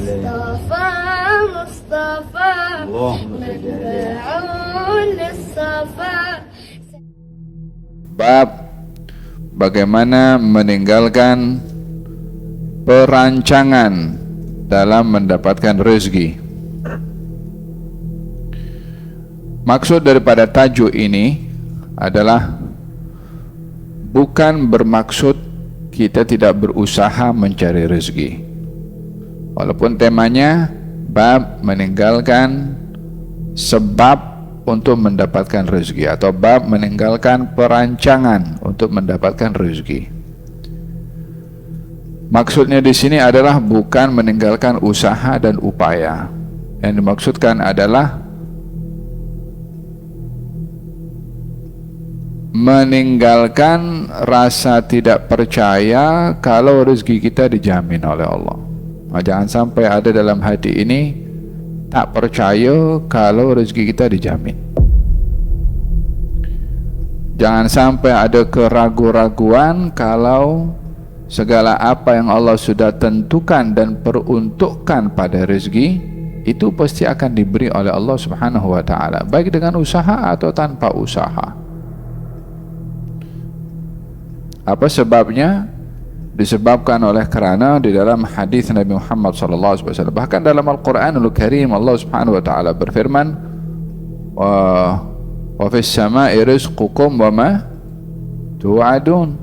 مصطفى مصطفى متبعون للصفا. Bab bagaimana meninggalkan perancangan dalam mendapatkan rezeki. Maksud daripada tajuk ini adalah bukan bermaksud kita tidak berusaha mencari rezeki. Walaupun temanya bab meninggalkan sebab untuk mendapatkan rezeki atau bab meninggalkan perancangan untuk mendapatkan rezeki. Maksudnya di sini adalah bukan meninggalkan usaha dan upaya. Yang dimaksudkan adalah meninggalkan rasa tidak percaya kalau rezeki kita dijamin oleh Allah. Jangan sampai ada dalam hati ini tak percaya kalau rezeki kita dijamin. Jangan sampai ada keraguan-raguan kalau segala apa yang Allah sudah tentukan dan peruntukkan pada rezeki itu pasti akan diberi oleh Allah Subhanahu wa taala, baik dengan usaha atau tanpa usaha. Apa sebabnya? Disebabkan oleh kerana di dalam hadis Nabi Muhammad sallallahu alaihi wasallam, bahkan dalam Al-Qur'anul Karim, Allah Subhanahu wa taala berfirman, wa fis sama'i rizqukum wa ma tu'adun.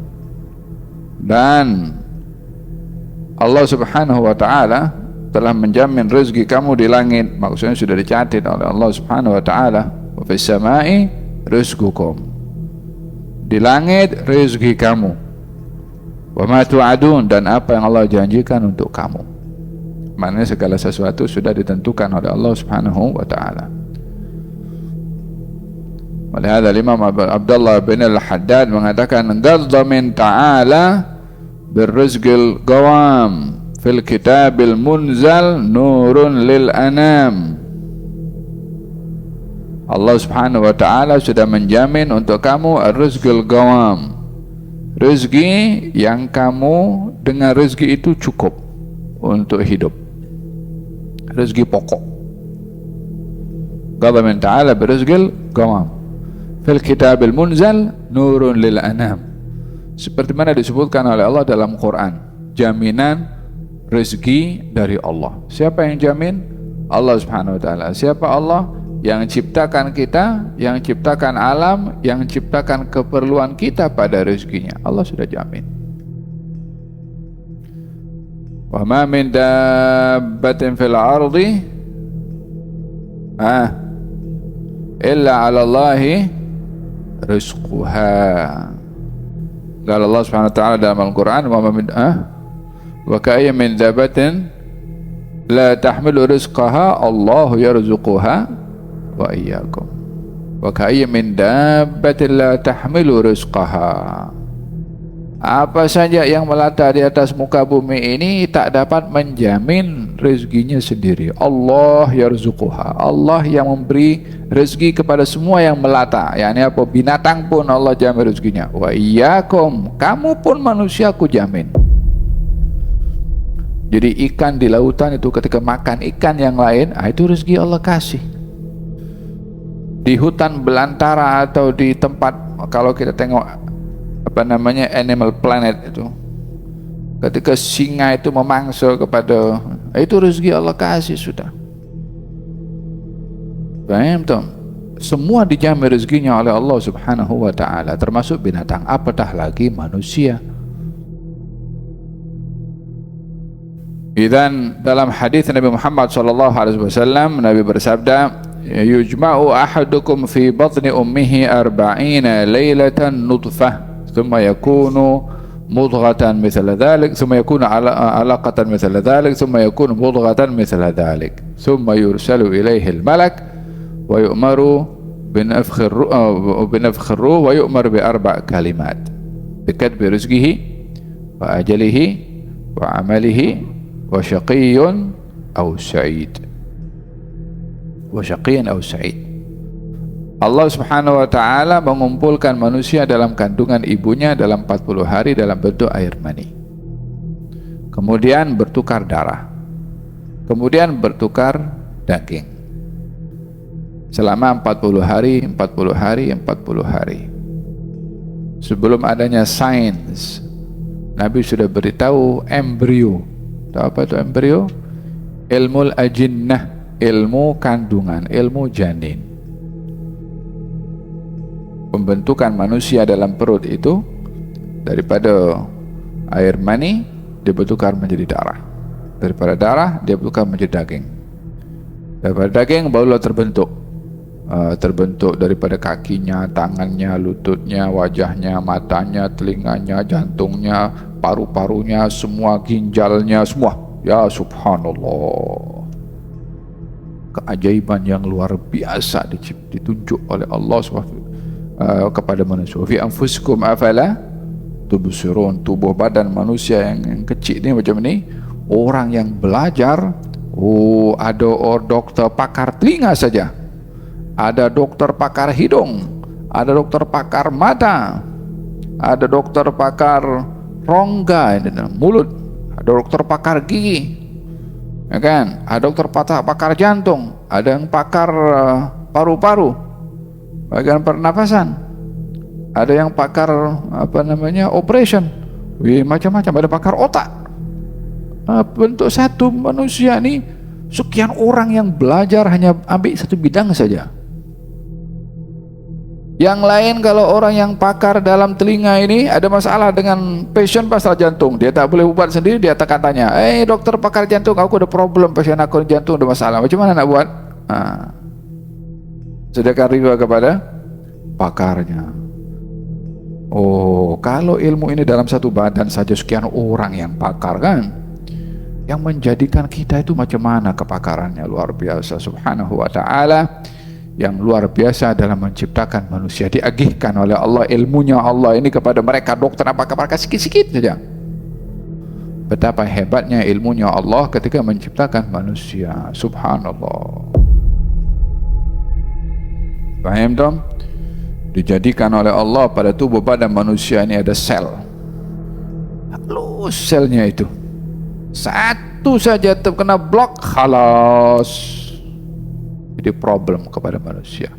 Dan Allah Subhanahu wa taala telah menjamin rezeki kamu di langit, maksudnya sudah dicatat oleh Allah Subhanahu wa taala. Wa fis sama'i rizqukum, di langit rezeki kamu, wa ma tu'adun, dan apa yang Allah janjikan untuk kamu. Maknanya segala sesuatu sudah ditentukan oleh Allah Subhanahu wa taala. Oleh hadza Imam Abdullah bin Al-Haddad mengatakan, "Ghadda min ta'ala birrizqil qawam fil kitabil munzal nurun lil anam." Allah Subhanahu wa taala sudah menjamin untuk kamu ar-rizqil qawam, rezeki yang kamu dengan rezeki itu cukup untuk hidup, rezeki pokok. Qala min ta'ala birizqil qawam fil kitabil munzal nurun lil anam. Seperti mana disebutkan oleh Allah dalam Quran, jaminan rezeki dari Allah. Siapa yang jamin? Allah Subhanahu wa taala. Siapa Allah? Yang ciptakan kita, yang ciptakan alam, yang ciptakan keperluan kita pada rezekinya. Allah sudah jamin. Wa ma min dabbatin fil ardi illa 'ala Allahi rizquha. Qala Allah Subhanahu wa taala dalam Al-Qur'an, wa ma min wa ka'ayyin min dabbatin la tahmilu rizqaha Allahu yarzuquha wa iyyakum wa ka'ayyin min dabbatin la tahmilu rizqaha. Apa saja yang melata di atas muka bumi ini tak dapat menjamin rezekinya sendiri. Allah yarzuquha, Allah yang memberi rezeki kepada semua yang melata. Yani apa? Binatang pun Allah jamin rezekinya. Wa iyyakum, kamu pun manusia aku jamin. Jadi ikan di lautan itu ketika makan ikan yang lain, itu rezeki Allah kasih. Di hutan belantara atau di tempat, kalau kita tengok apa namanya Animal Planet itu, ketika singa itu memangsa kepada, itu rezeki Allah kasih sudah. Paham tak? Semua dijamin rezekinya oleh Allah Subhanahu wa taala, termasuk binatang, apatah lagi manusia. Dan dalam hadis Nabi Muhammad sallallahu alaihi wasallam, Nabi bersabda, yujma'u ahadukum fi batni ummihi 40 laylatan nutfah thumma yakunu mudghatan mithla dhalik thumma yakunu alaqatan mithla dhalik thumma yakunu mudghatan mithla dhalik thumma yursalu ilayhi al-malak wa yu'maru binafkhir ruh wa yu'mar bi 4 kalimat bikatbi rizqihi wa ajalihi wa amalihi wa syaqiyyun aw sa'id. Wasyaqiyan aw sa'id. Allah Subhanahu wa taala mengumpulkan manusia dalam kandungan ibunya dalam 40 hari dalam bentuk air mani. Kemudian bertukar darah. kemudian bertukar daging selama 40 hari, 40 hari, 40 hari. Sebelum adanya sains, Nabi sudah beritahu embrio. Tahu apa itu embrio? Ilmu ajinnah, ilmu kandungan, ilmu janin. Pembentukan manusia dalam perut itu daripada air mani dia bertukar menjadi darah. Daripada darah dia bertukar menjadi daging. Daripada daging barulah terbentuk daripada kakinya, tangannya, lututnya, wajahnya, matanya, telinganya, jantungnya, paru-parunya, semua ginjalnya, semua. Ya subhanallah, keajaiban yang luar biasa ditunjuk oleh Allah kepada manusia. Fi anfusikum afala tubsirun. Tubuh badan manusia yang kecil ni macam ni, orang yang belajar, ada dokter pakar telinga saja, ada dokter pakar hidung, ada dokter pakar mata, ada dokter pakar rongga mulut, ada dokter pakar gigi, ya kan? Ada dokter pakar jantung, ada yang pakar paru-paru, bagian pernapasan, ada yang pakar operation, macam-macam, ada pakar otak. Bentuk satu manusia ni sekian orang yang belajar hanya ambil satu bidang saja. Yang lain, kalau orang yang pakar dalam telinga ini ada masalah dengan pasien pasal jantung, dia tak boleh ubat sendiri, dia tak katanya, dokter pakar jantung, aku ada problem, pasien aku jantung ada masalah, macam mana nak buat? Sediakan riwayat kepada pakarnya. Kalau ilmu ini dalam satu badan saja sekian orang yang pakar kan, yang menjadikan kita itu macam mana kepakarannya, luar biasa. Subhanahu wa ta'ala yang luar biasa dalam menciptakan manusia, diagihkan oleh Allah ilmunya Allah ini kepada mereka dokter pakar sikit-sikit saja. Betapa hebatnya ilmunya Allah ketika menciptakan manusia. Subhanallah. Faham tak? Dijadikan oleh Allah pada tubuh badan manusia ini ada sel. Halus selnya itu, satu saja terkena blok, khalas, jadi problem kepada manusia.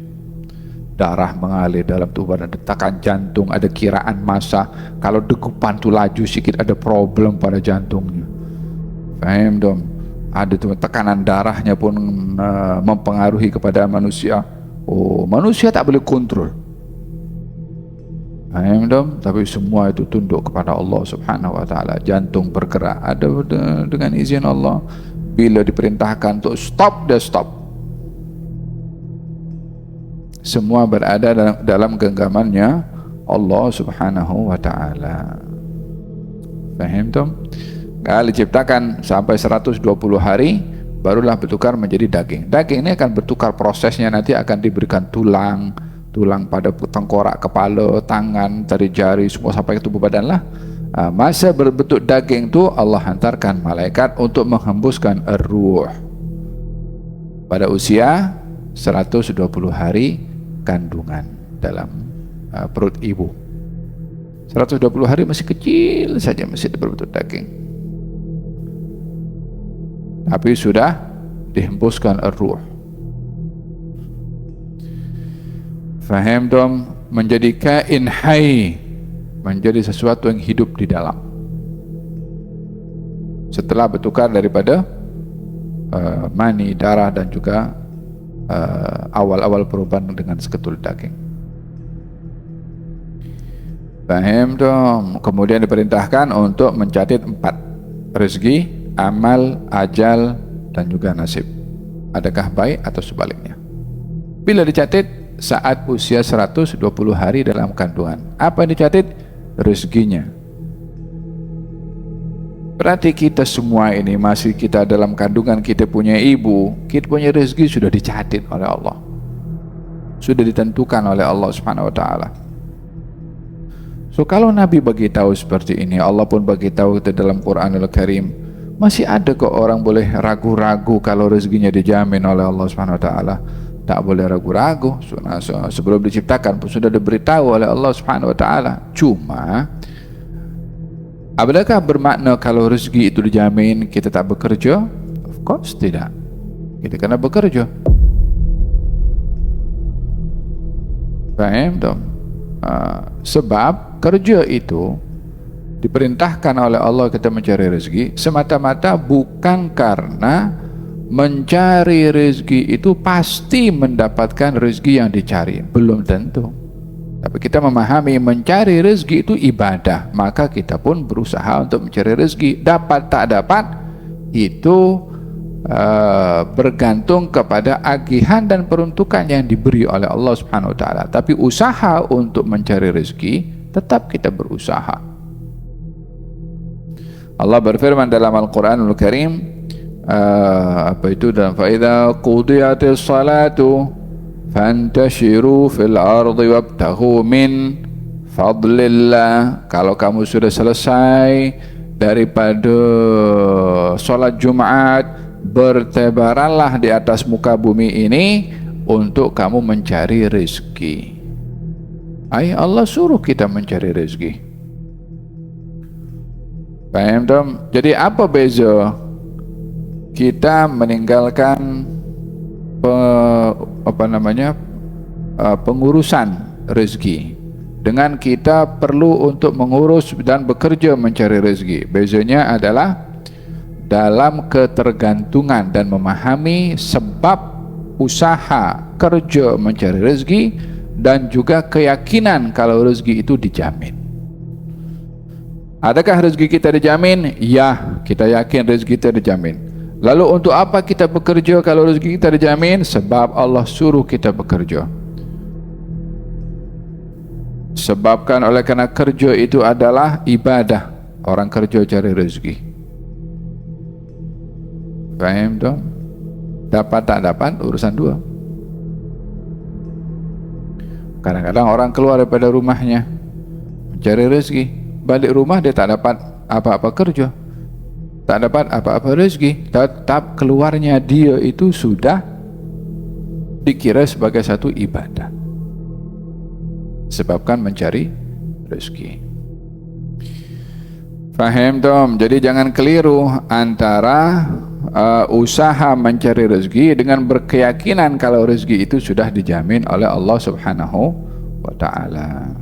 Darah mengalir dalam tubuh dan detakan jantung, ada kiraan massa, kalau degupan tu laju sikit ada problem pada jantungnya. Faham dong? Ada tu tekanan darahnya pun mempengaruhi kepada manusia. Manusia tak boleh kontrol. Faham dong? Tapi semua itu tunduk kepada Allah Subhanahu wa taala. Jantung bergerak ada dengan izin Allah. Bila diperintahkan untuk stop, dia stop. Semua berada dalam genggamannya Allah Subhanahu wa ta'ala. Faham tu? Kalau diciptakan sampai 120 hari barulah bertukar menjadi daging. Daging ini akan bertukar, prosesnya nanti akan diberikan tulang pada tengkorak, kepala, tangan, tari jari, semua sampai ke tubuh badan lah. Masa berbentuk daging tu Allah hantarkan malaikat untuk menghembuskan ar-ruh pada usia 120 hari kandungan dalam perut ibu. 120 hari masih kecil saja, masih berbentuk daging, tapi sudah dihembuskan ar-ruh. Faham dong? Menjadi kain hai, menjadi sesuatu yang hidup di dalam, setelah bertukar daripada mani, darah dan juga awal-awal perubahan dengan seketul daging. Faham dong? Kemudian diperintahkan untuk mencatat 4 rezeki, amal, ajal dan juga nasib, adakah baik atau sebaliknya. Bila dicatat saat usia 120 hari dalam kandungan, apa yang dicatat? Rezekinya. Berarti kita semua ini masih kita dalam kandungan, kita punya ibu, kita punya rezeki sudah dicatat oleh Allah, sudah ditentukan oleh Allah Subhanahu wa ta'ala. So kalau Nabi bagi tahu seperti ini, Allah pun bagi tahu itu dalam Quranul Karim, masih ada kok orang boleh ragu-ragu kalau rezekinya dijamin oleh Allah Subhanahu wa ta'ala. Tak boleh ragu-ragu. Sebelum diciptakan pun sudah diberitahu oleh Allah Subhanahu wa ta'ala. Cuma adakah bermakna kalau rezeki itu dijamin kita tak bekerja? Of kos? Tidak. Kita kena bekerja. Faham tak? Sebab kerja itu diperintahkan oleh Allah kita mencari rezeki semata-mata bukan karena mencari rezeki itu pasti mendapatkan rezeki yang dicari, belum tentu. Tapi kita memahami mencari rezeki itu ibadah, maka kita pun berusaha untuk mencari rezeki. Dapat tak dapat itu bergantung kepada agihan dan peruntukan yang diberi oleh Allah Subhanahu wa taala. Tapi usaha untuk mencari rezeki tetap kita berusaha. Allah berfirman dalam Al-Qur'anul Karim, apa itu, dalam fa idza qudiyatis salatu fantashiru fil ardi wabtaghu min fadlillah. Kalau kamu sudah selesai daripada solat Jumat, bertebaranlah di atas muka bumi ini untuk kamu mencari rezeki. Allah suruh kita mencari rezeki. Paham tak? Jadi apa beza kita meninggalkan pengurusan rezeki dengan kita perlu untuk mengurus dan bekerja mencari rezeki? Bezanya adalah dalam ketergantungan dan memahami sebab usaha kerja mencari rezeki dan juga keyakinan kalau rezeki itu dijamin. Adakah rezeki kita dijamin? Ya, kita yakin rezeki kita dijamin. Lalu untuk apa kita bekerja kalau rezeki kita dijamin? Sebab Allah suruh kita bekerja. Sebabkan oleh karena kerja itu adalah ibadah. Orang kerja cari rezeki. Faham tak? Dapat tak dapat urusan dua. Kadang-kadang orang keluar daripada rumahnya mencari rezeki, balik rumah dia tak dapat apa-apa kerja, tak dapat apa-apa rezeki. Tetap keluarnya dia itu sudah dikira sebagai satu ibadah, sebabkan mencari rezeki. Faham tom? Jadi jangan keliru antara usaha mencari rezeki dengan berkeyakinan kalau rezeki itu sudah dijamin oleh Allah Subhanahu wa ta'ala.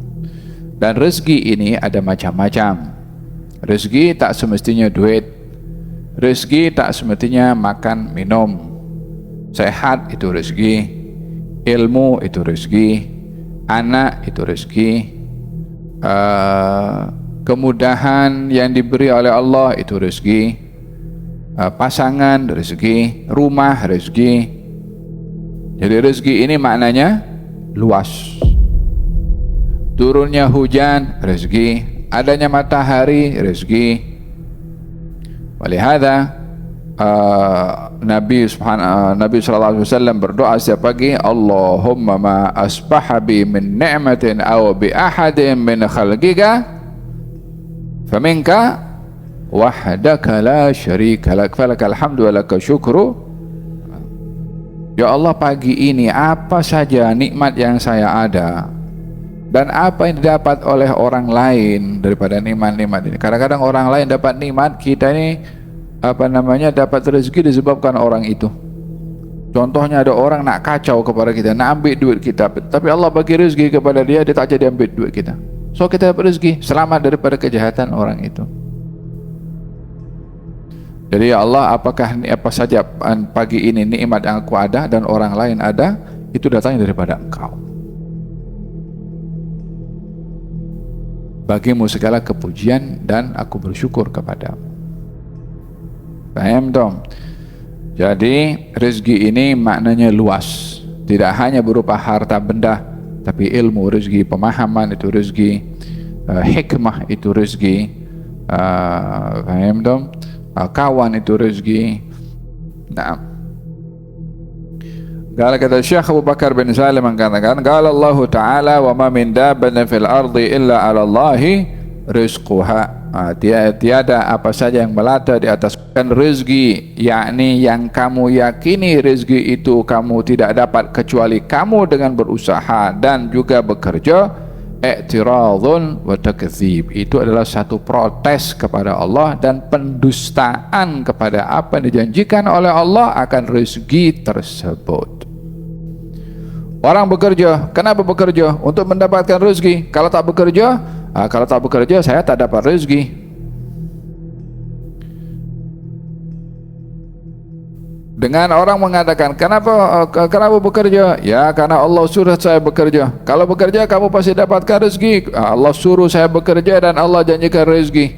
Dan rezeki ini ada macam-macam. Rezeki tak semestinya duit. Rezeki tak semestinya makan minum. Sehat itu rezeki, ilmu itu rezeki, anak itu rezeki, kemudahan yang diberi oleh Allah itu rezeki, pasangan rezeki, rumah rezeki. Jadi rezeki ini maknanya luas. Turunnya hujan rezeki, adanya matahari rezeki. Walihada Nabi sallallahu alaihi wasallam berdoa setiap pagi, Allahumma ma asbaha bi min ni'matin aw bi ahadin min khalqika faminka wahdaka la syarika lak falakal hamdu wa lakal syukru. Ya Allah, pagi ini apa saja nikmat yang saya ada dan apa yang didapat oleh orang lain daripada nikmat-nikmat ini. Kadang-kadang orang lain dapat nikmat, kita ini dapat rezeki disebabkan orang itu. Contohnya ada orang nak kacau kepada kita, nak ambil duit kita, tapi Allah bagi rezeki kepada dia, dia tak jadi ambil duit kita. So kita dapat rezeki, selamat daripada kejahatan orang itu. Jadi ya Allah, apakah apa saja pagi ini nikmat yang aku ada dan orang lain ada, itu datangnya daripada Engkau. Bagimu segala kepujian dan aku bersyukur kepadamu. Paham dong? Jadi rezeki ini maknanya luas, tidak hanya berupa harta benda, tapi ilmu rezeki, pemahaman itu rezeki, hikmah itu rezeki, paham dong? Kawan itu rezeki. Nah, kalau kata Syekh Abu Bakar bin Salim mengatakan, qala Allah Ta'ala wa ma min dabbatin fil ardi illa 'ala Allahi rizquha. Tiada apa saja yang melata di atas rezeki, yakni yang kamu yakini rezeki itu kamu tidak dapat kecuali kamu dengan berusaha dan juga bekerja, i'tiradun wa takdzib. Itu adalah satu protes kepada Allah dan pendustaan kepada apa yang dijanjikan oleh Allah akan rezeki tersebut. Orang bekerja, kenapa bekerja? Untuk mendapatkan rezeki. Kalau tak bekerja, saya tak dapat rezeki. Dengan orang mengatakan, kenapa bekerja? Ya, karena Allah suruh saya bekerja. Kalau bekerja, kamu pasti dapatkan rezeki. Allah suruh saya bekerja dan Allah janjikan rezeki.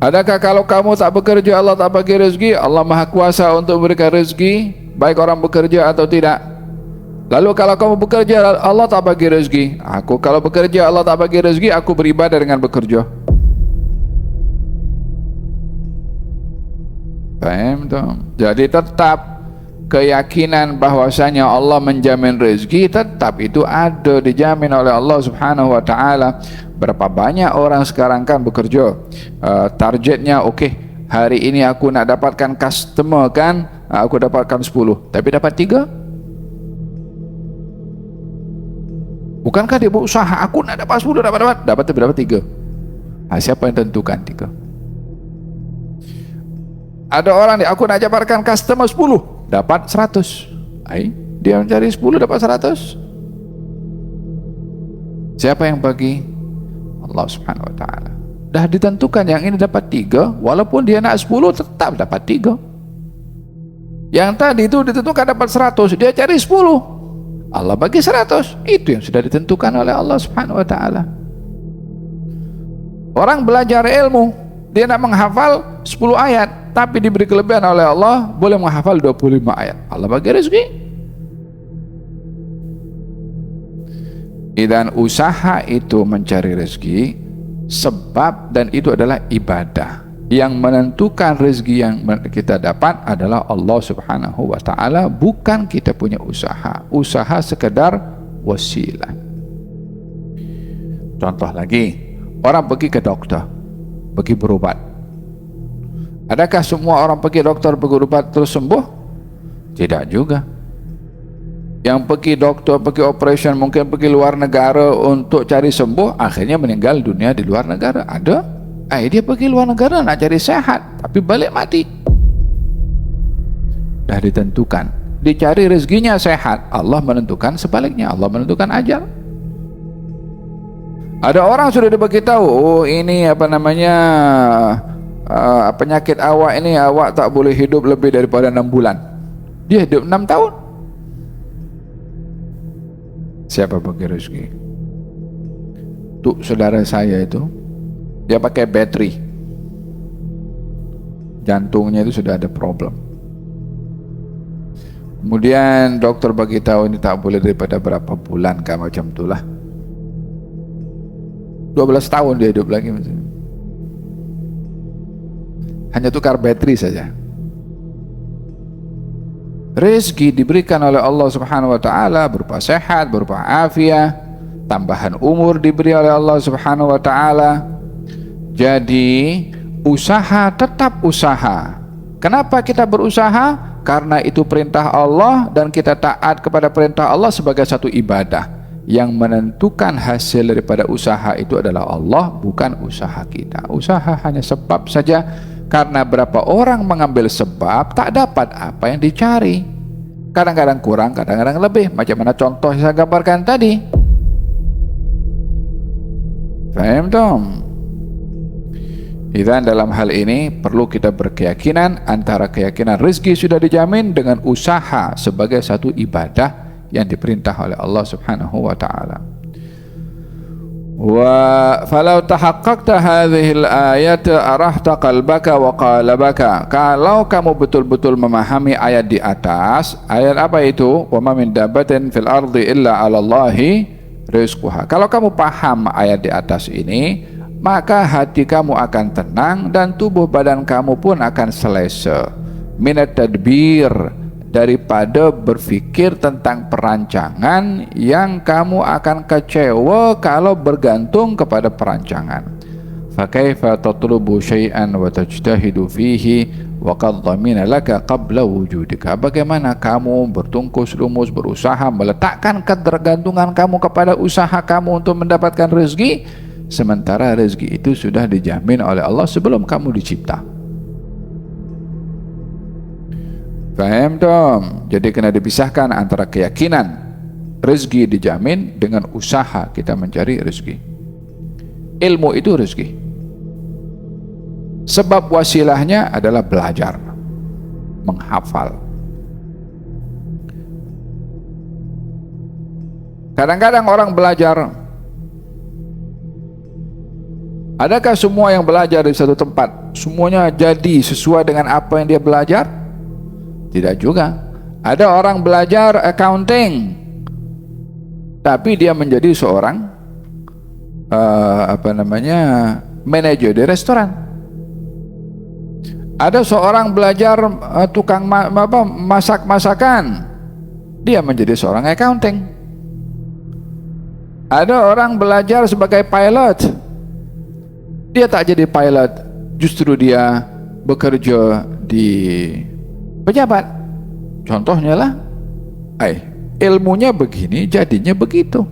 Adakah kalau kamu tak bekerja, Allah tak bagi rezeki? Allah Maha Kuasa untuk memberikan rezeki, baik orang bekerja atau tidak. Lalu kalau kamu bekerja, Allah tak bagi rezeki. Kalau bekerja, Allah tak bagi rezeki, aku beribadah dengan bekerja. Paham tak? Jadi tetap keyakinan bahwasanya Allah menjamin rezeki tetap itu ada, dijamin oleh Allah Subhanahu wa taala. Berapa banyak orang sekarang kan bekerja, targetnya okey, hari ini aku nak dapatkan customer kan, aku dapatkan 10, tapi dapat 3. Bukankah dia berusaha, aku nak dapat 10, dapat berapa? 3. Siapa yang tentukan 3? Ada orang ni, aku nak dapatkan customer 10, dapat 100. Dia mencari 10 dapat 100. Siapa yang bagi? Allah Subhanahu wa taala. Dah ditentukan yang ini dapat 3, walaupun dia nak 10 tetap dapat 3. Yang tadi itu ditentukan dapat 100, dia cari 10, Allah bagi 100. Itu yang sudah ditentukan oleh Allah Subhanahu wa taala. Orang belajar ilmu, dia nak menghafal 10 ayat, tapi diberi kelebihan oleh Allah, boleh menghafal 25 ayat. Allah bagi rezeki. Dan usaha itu mencari rezeki, sebab dan itu adalah ibadah. Yang menentukan rezeki yang kita dapat adalah Allah Subhanahu wa taala, bukan kita punya usaha. Usaha sekedar wasilah. Contoh lagi, orang pergi ke dokter, pergi berubat. Adakah semua orang pergi dokter berubat terus sembuh? Tidak juga. Yang pergi dokter, pergi operation, mungkin pergi luar negara untuk cari sembuh, akhirnya meninggal dunia di luar negara. Ada? Dia pergi luar negara nak cari sehat, tapi balik mati. Dah ditentukan. Dicari rezekinya sehat, Allah menentukan sebaliknya, Allah menentukan ajal. Ada orang sudah diberitahu, ini penyakit awak ini, awak tak boleh hidup lebih daripada 6 bulan. Dia hidup 6 tahun. Siapa bagi rezeki? Tuh saudara saya itu, dia pakai bateri, jantungnya itu sudah ada problem. Kemudian dokter bagi tahu ini tak boleh daripada berapa bulan, kan macam itulah. 12 tahun dia hidup lagi macam. Hanya tukar bateri saja. Rezeki diberikan oleh Allah Subhanahu wa taala berupa sehat, berupa afiat, tambahan umur diberi oleh Allah Subhanahu wa taala. Jadi usaha tetap usaha. Kenapa kita berusaha? Karena itu perintah Allah dan kita taat kepada perintah Allah sebagai satu ibadah. Yang menentukan hasil daripada usaha itu adalah Allah, bukan usaha kita. Usaha hanya sebab saja. Karena berapa orang mengambil sebab tak dapat apa yang dicari. Kadang-kadang kurang, kadang-kadang lebih. Macam mana contoh yang saya gambarkan tadi. Faham dong? Dan dalam hal ini perlu kita berkeyakinan antara keyakinan rezeki sudah dijamin dengan usaha sebagai satu ibadah yang diperintah oleh Allah Subhanahu wa taala. Wa falau tahaqqaqta hadhihi al-ayat arahta qalbaka wa qalbaka. Kalau kamu betul-betul memahami ayat di atas, ayat apa itu? Wa ma min dabbatin fil ardi illa 'ala Allahi rizquha. Kalau kamu paham ayat di atas ini, maka hati kamu akan tenang dan tubuh badan kamu pun akan selesa. Minat tadbir, daripada berfikir tentang perancangan yang kamu akan kecewa kalau bergantung kepada perancangan. fakaifa tatlubu syai'an wa tajtahidu fihi wa qad dhamina laka qabla wujudika. Bagaimana kamu bertungkus lumus berusaha meletakkan ketergantungan kamu kepada usaha kamu untuk mendapatkan rezeki, sementara rezeki itu sudah dijamin oleh Allah sebelum kamu dicipta. Faham tom? Jadi kena dipisahkan antara keyakinan rezeki dijamin dengan usaha kita mencari rezeki. Ilmu itu rezeki. Sebab wasilahnya adalah belajar, menghafal. Kadang-kadang orang belajar, adakah semua yang belajar di satu tempat semuanya jadi sesuai dengan apa yang dia belajar? Tidak juga. Ada orang belajar accounting, tapi dia menjadi seorang manajer di restoran. Ada seorang belajar tukang masak-masakan, dia menjadi seorang accounting. Ada orang belajar sebagai pilot, dia tak jadi pilot, justru dia bekerja di pejabat. Contohnya lah, ilmunya begini jadinya begitu.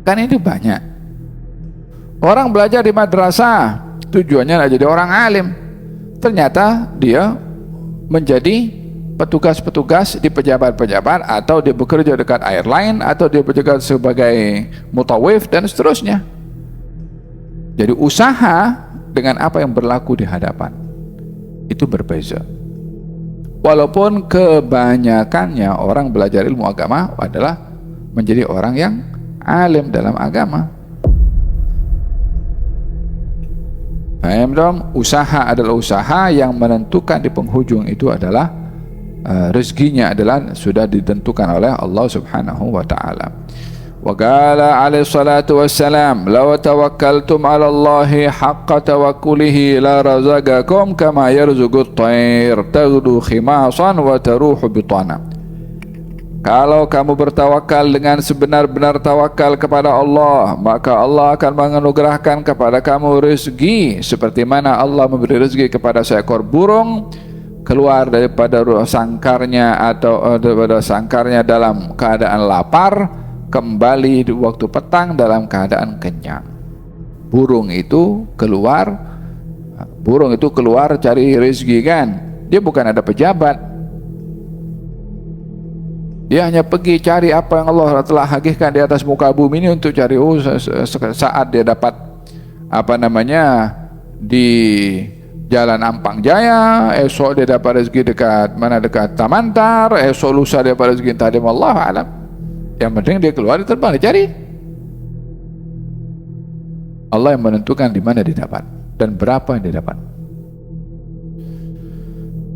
Kan itu banyak. Orang belajar di madrasah tujuannya nak jadi orang alim, ternyata dia menjadi petugas-petugas di pejabat-pejabat, atau dia bekerja dekat airline, atau dia bekerja sebagai mutawif dan seterusnya. Jadi usaha dengan apa yang berlaku di hadapan itu berbeza. Walaupun kebanyakannya orang belajar ilmu agama adalah menjadi orang yang alim dalam agama. Paham dong? Usaha adalah usaha yang menentukan di penghujung itu adalah rezekinya adalah sudah ditentukan oleh Allah Subhanahu wa taala. Wa qala alaihi salatu wassalam, law tawakkaltum 'ala Allahi haqqa tawakkulihi la razaqakum kama yarzuqut tayr taghdu khimasan wa taruhu bitana. Kalau kamu bertawakal dengan sebenar-benar tawakal kepada Allah, maka Allah akan menganugerahkan kepada kamu rezeki seperti mana Allah memberi rezeki kepada seekor burung keluar daripada sangkarnya atau daripada sangkarnya dalam keadaan lapar, kembali di waktu petang dalam keadaan kenyang. Burung itu keluar cari rezeki kan. Dia bukan ada pejabat. Dia hanya pergi cari apa yang Allah telah hagihkan di atas muka bumi ini untuk cari saat dia dapat di Jalan Ampang Jaya, esok dia dapat rezeki dekat Tamantar, esok lusa dia dapat rezeki entah di Allah alam. Yang penting dia keluar, dia terbang, dia cari. Allah yang menentukan di mana dia dapat dan berapa yang dia dapat.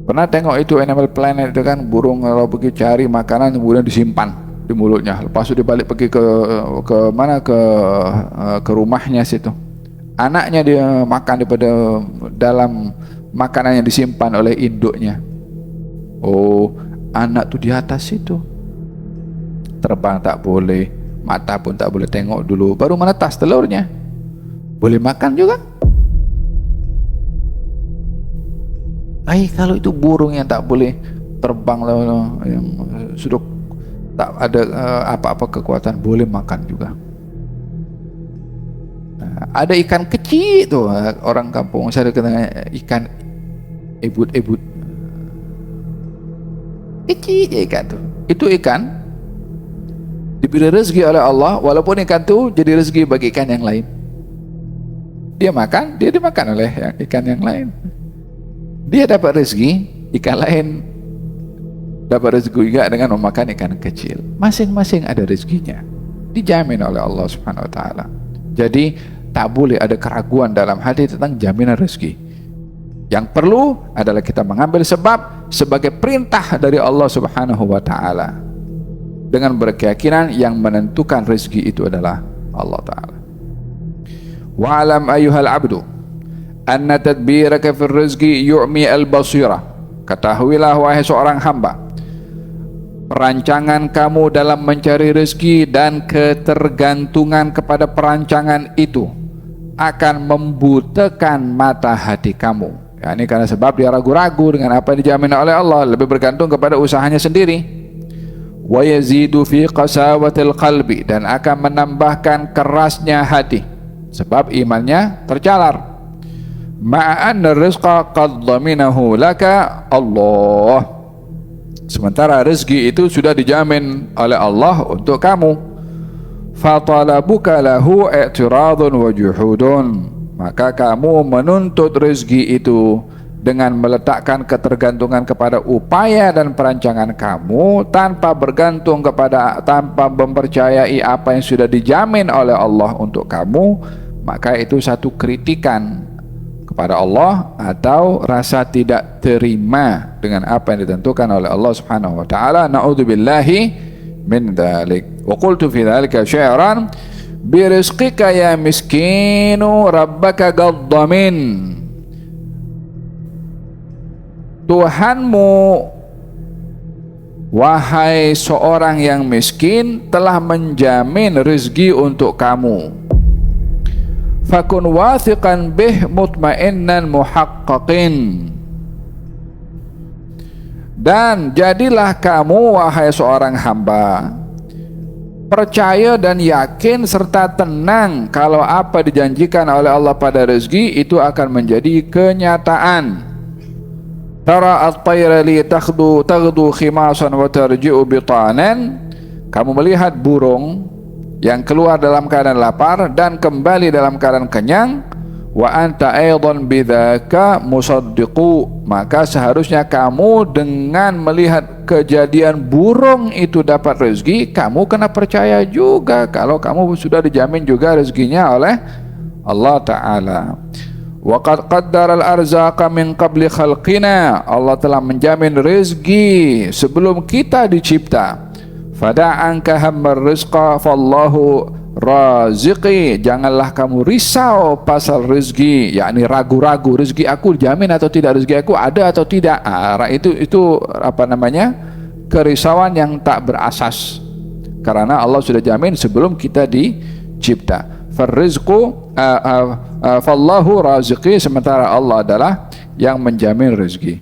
Pernah tengok itu Animal Planet itu kan, burung kalau pergi cari makanan kemudian disimpan di mulutnya, lepas itu dia balik pergi ke rumahnya situ. Anaknya dia makan daripada dalam makanan yang disimpan oleh induknya. Oh, anak tu di atas situ. Terbang tak boleh, mata pun tak boleh tengok dulu, baru menetas telurnya. Boleh makan juga. Kalau itu burung yang tak boleh terbang, yang sudah tak ada apa-apa kekuatan, boleh makan juga. Ada ikan kecil tuh, orang kampung saya kena ikan ebut-ebut, kecil ikan tuh. Itu ikan diberi rezeki oleh Allah, walaupun ikan itu jadi rezeki bagi ikan yang lain. Dia makan, dia dimakan oleh ikan yang lain. Dia dapat rezeki, ikan lain dapat rezeki juga dengan memakan ikan kecil. Masing-masing ada rezekinya, dijamin oleh Allah Subhanahu wa taala. Jadi tak boleh ada keraguan dalam hati tentang jaminan rezeki. Yang perlu adalah kita mengambil sebab sebagai perintah dari Allah Subhanahu wa taala, dengan berkeyakinan yang menentukan rezeki itu adalah Allah taala. Wa'lam ayyuhal abdu anna tadbiraka fil rizqi yu'mi al-basira. Ketahuilah wahai seorang hamba, perancangan kamu dalam mencari rezeki dan ketergantungan kepada perancangan itu akan membutakan mata hati kamu. Ya, ini karena sebab dia ragu-ragu dengan apa yang dijamin oleh Allah, lebih bergantung kepada usahanya sendiri. Wa yazidu fi qasawatil qalbi, dan akan menambahkan kerasnya hati sebab imannya tercalar. Ma'anna rizqa qad dhaminahu laka Allah, sementara rezeki itu sudah dijamin oleh Allah untuk kamu. Fatalabuka lahu i'tiradun wa juhudun, maka kamu menuntut rezeki itu dengan meletakkan ketergantungan kepada upaya dan perancangan kamu tanpa mempercayai apa yang sudah dijamin oleh Allah untuk kamu, maka itu satu kritikan kepada Allah atau rasa tidak terima dengan apa yang ditentukan oleh Allah Subhanahu wa taala. Na'udzubillahi min dzalik. Wa qultu fi dzalika syi'ran bi rizqika ya miskinu rabbaka gaddamin. Tuhanmu, wahai seorang yang miskin, telah menjamin rezeki untuk kamu. Fakun wathiqan bih mutmainnan muhaqqaqin, dan jadilah kamu, wahai seorang hamba, percaya dan yakin serta tenang kalau apa dijanjikan oleh Allah pada rezeki itu akan menjadi kenyataan. Tara at-tayra li taghdu khimasan wa tarji'u bitanan, kamu melihat burung yang keluar dalam keadaan lapar dan kembali dalam keadaan kenyang. Wa anta aidan bidzaka musaddiqu, maka seharusnya kamu dengan melihat kejadian burung itu dapat rezeki, kamu kena percaya juga kalau kamu sudah dijamin juga rezekinya oleh Allah Ta'ala. Wa qad qaddara al-arzaqa min qabli khalqina, Allah telah menjamin rezeki sebelum kita dicipta. Fada'anka hammar rizqa fallahu raziqi, janganlah kamu risau pasal rezeki, yakni ragu-ragu rezeki aku jamin atau tidak, rezeki aku ada atau tidak. Itu apa namanya, kerisauan yang tak berasas, karena Allah sudah jamin sebelum kita dicipta. Farizqu fallahu raziqi, sementara Allah adalah yang menjamin rezeki.